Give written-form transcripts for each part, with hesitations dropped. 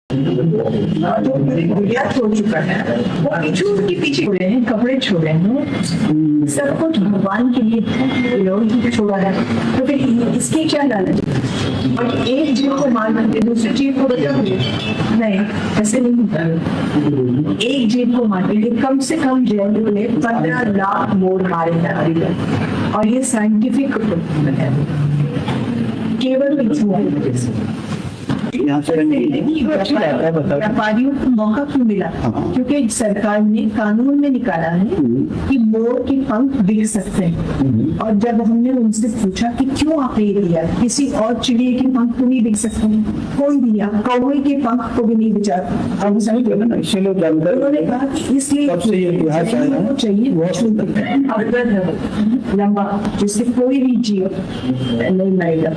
जो दुनिया छोड़ चुका है वो पीछू के पीछे छोड़े हैं, कपड़े छोड़े हैं, सब कुछ भगवान के लिए छोड़ा है। तो फिर इसकी क्या लालच? और एक जीव को मार करके दूसरे जीव को बचा नहीं, ऐसे नहीं होता। एक जीव को मार के कम से कम जैन ने 15 लाख मोर मारे हैं और ये साइंटिफिक है, केवल व्यापारियों को मौका क्यों मिला? क्योंकि सरकार ने कानून में निकाला है कि मोर के पंख बिक सकते हैं। और जब हमने उनसे पूछा कि क्यों आपने ये दिया, किसी और चिड़िया के पंख को नहीं बिक सकते हैं, कोई दिया, कौवे के पंख को भी नहीं बेचा। उन्होंने कहा कि इसलिए चाहिए लंबा, जिससे कोई भी जीव नहीं मरेगा।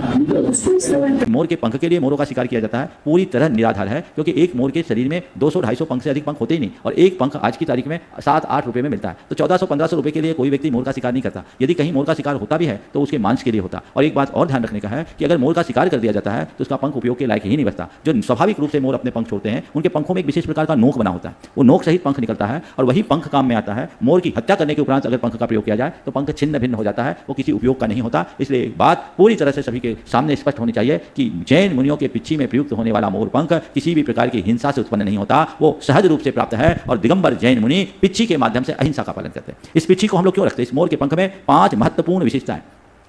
मोर के पंख के लिए मोरों का शिकार किया जाता है पूरी तरह निराधार है, क्योंकि एक मोर के शरीर में 200-250 पंख से अधिक पंख होते ही नहीं, और एक पंख आज की तारीख में 7-8 रुपए में मिलता है। तो 1400-1500 रुपए के लिए कोई व्यक्ति मोर का शिकार नहीं करता। यदि कहीं मोर का शिकार होता भी है तो उसके मांस के लिए होता। और एक बात और ध्यान रखने का है कि अगर मोर का शिकार कर दिया जाता है तो उसका पंख उपयोग के लायक ही नहीं बचता। जो स्वाभाविक रूप से मोर अपने पंख छोड़ते हैं, उनके पंखों में एक विशेष प्रकार का नोक बना होता है, वो नोक सहित पंख निकलता है और वही पंख काम में आता है। मोर की हत्या करने के उपरांत अगर पंख का प्रयोग किया जाए तो पंख छिन्न भिन्न हो जाता है, वो किसी उपयोग का नहीं होता। इसलिए एक बात पूरी तरह से सभी के सामने स्पष्ट होनी चाहिए कि जैन मुनियों के पिच्छी में प्रयुक्त होने वाला मोर पंख किसी भी प्रकार की हिंसा से उत्पन्न नहीं होता, वो सहज रूप से प्राप्त है। और दिगंबर जैन मुनि पिच्छी के माध्यम से अहिंसा का पालन करते हैं। इस पिच्छी को हम लोग क्यों रखते हैं? इस मोर के पंख में 5 महत्वपूर्ण विशेषताएं।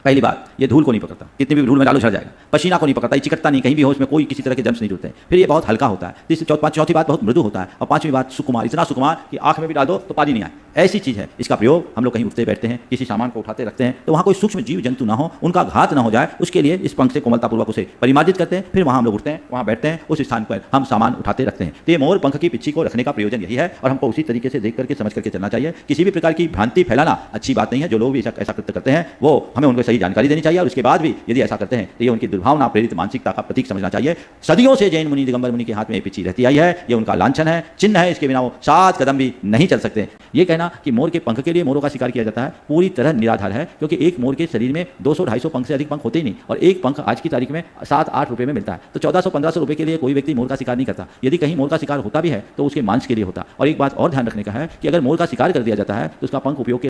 पहली बात, ये धूल को नहीं पकड़ता, कितनी भी धूल में डालो झड़ जाएगा। पसीना को नहीं पकड़ता, ये चिकटता नहीं, कहीं भी हो इसमें कोई किसी तरह के जर्म्स नहीं जुड़ते हैं। फिर ये बहुत हल्का होता है। चौथी बात, बहुत मृदु होता है। और 5वीं बात, सुकुमार, इतना सुकुमार कि आंख में भी डाल दो तो पानी नहीं आए, ऐसी चीज़ है। इसका प्रयोग हम लोग कहीं उठते बैठते हैं, किसी सामान को उठाते रखते हैं तो वहाँ कोई सूक्ष्म जीव जंतु ना हो, उनका घात ना हो जाए, उसके लिए इस पंख से कोमलतापूर्वक उसे परिमार्जित करते हैं। फिर वहाँ हम लोग उठते हैं, वहाँ बैठते हैं, उस स्थान पर हम सामान उठाते रखते हैं। तो ये मोर पंख की पिच्छी को रखने का प्रयोजन यही है और हमको उसी तरीके से देख करके समझ करके चलना चाहिए। किसी भी प्रकार की भ्रांति फैलाना अच्छी बात नहीं है। जो लोग भी ऐसा कृत्य करते हैं वो हमें उनको सही जानकारी देनी चाहिए और उसके बाद भी यदि ऐसा करते हैं तो ये उनकी दुर्भावना प्रेरित मानसिकता का प्रतीक समझना चाहिए। सदियों से जैन मुनि दिगंबर मुनि के हाथ में पिच्छी रहती आई है, ये उनका लांछन है, चिन्ह है, इसके बिना वो 7 कदम भी नहीं चल सकते। ये कहना कि मोर के पंख के लिए मोरों का शिकार किया जाता है पूरी तरह निराधार है, क्योंकि एक मोर के शरीर में 200-250 पंख से अधिक पंख होते ही नहीं, और एक पंख आज की तारीख में 7-8 रुपए में मिलता है। तो 1400-1500 रुपए के लिए कोई व्यक्ति मोर का शिकार नहीं करता। यदि कहीं मोर का शिकार होता भी है तो उसके मांस के लिए होता। और एक बात और ध्यान रखने का है कि अगर मोर का शिकार कर दिया जाता है तो उसका पंख उपयोग के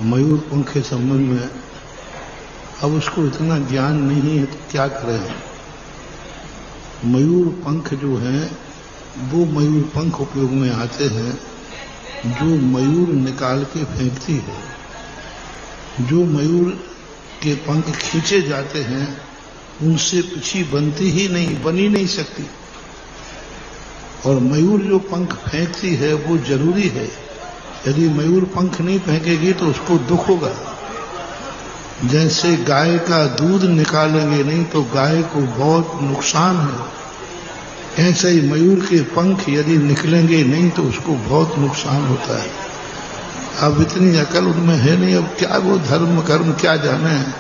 मयूर पंख के संबंध में अब उसको इतना ज्ञान नहीं है तो क्या करें। मयूर पंख जो है वो मयूर पंख उपयोग में आते हैं जो मयूर निकाल के फेंकती है। जो मयूर के पंख खींचे जाते हैं उनसे पिच्छी बनती ही नहीं, बनी नहीं सकती। और मयूर जो पंख फेंकती है वो जरूरी है। यदि मयूर पंख नहीं फेंकेगी तो उसको दुख होगा। जैसे गाय का दूध निकालेंगे नहीं तो गाय को बहुत नुकसान है, ऐसे ही मयूर के पंख यदि निकलेंगे नहीं तो उसको बहुत नुकसान होता है। अब इतनी अकल उनमें है नहीं, अब क्या वो धर्म कर्म क्या जाने हैं।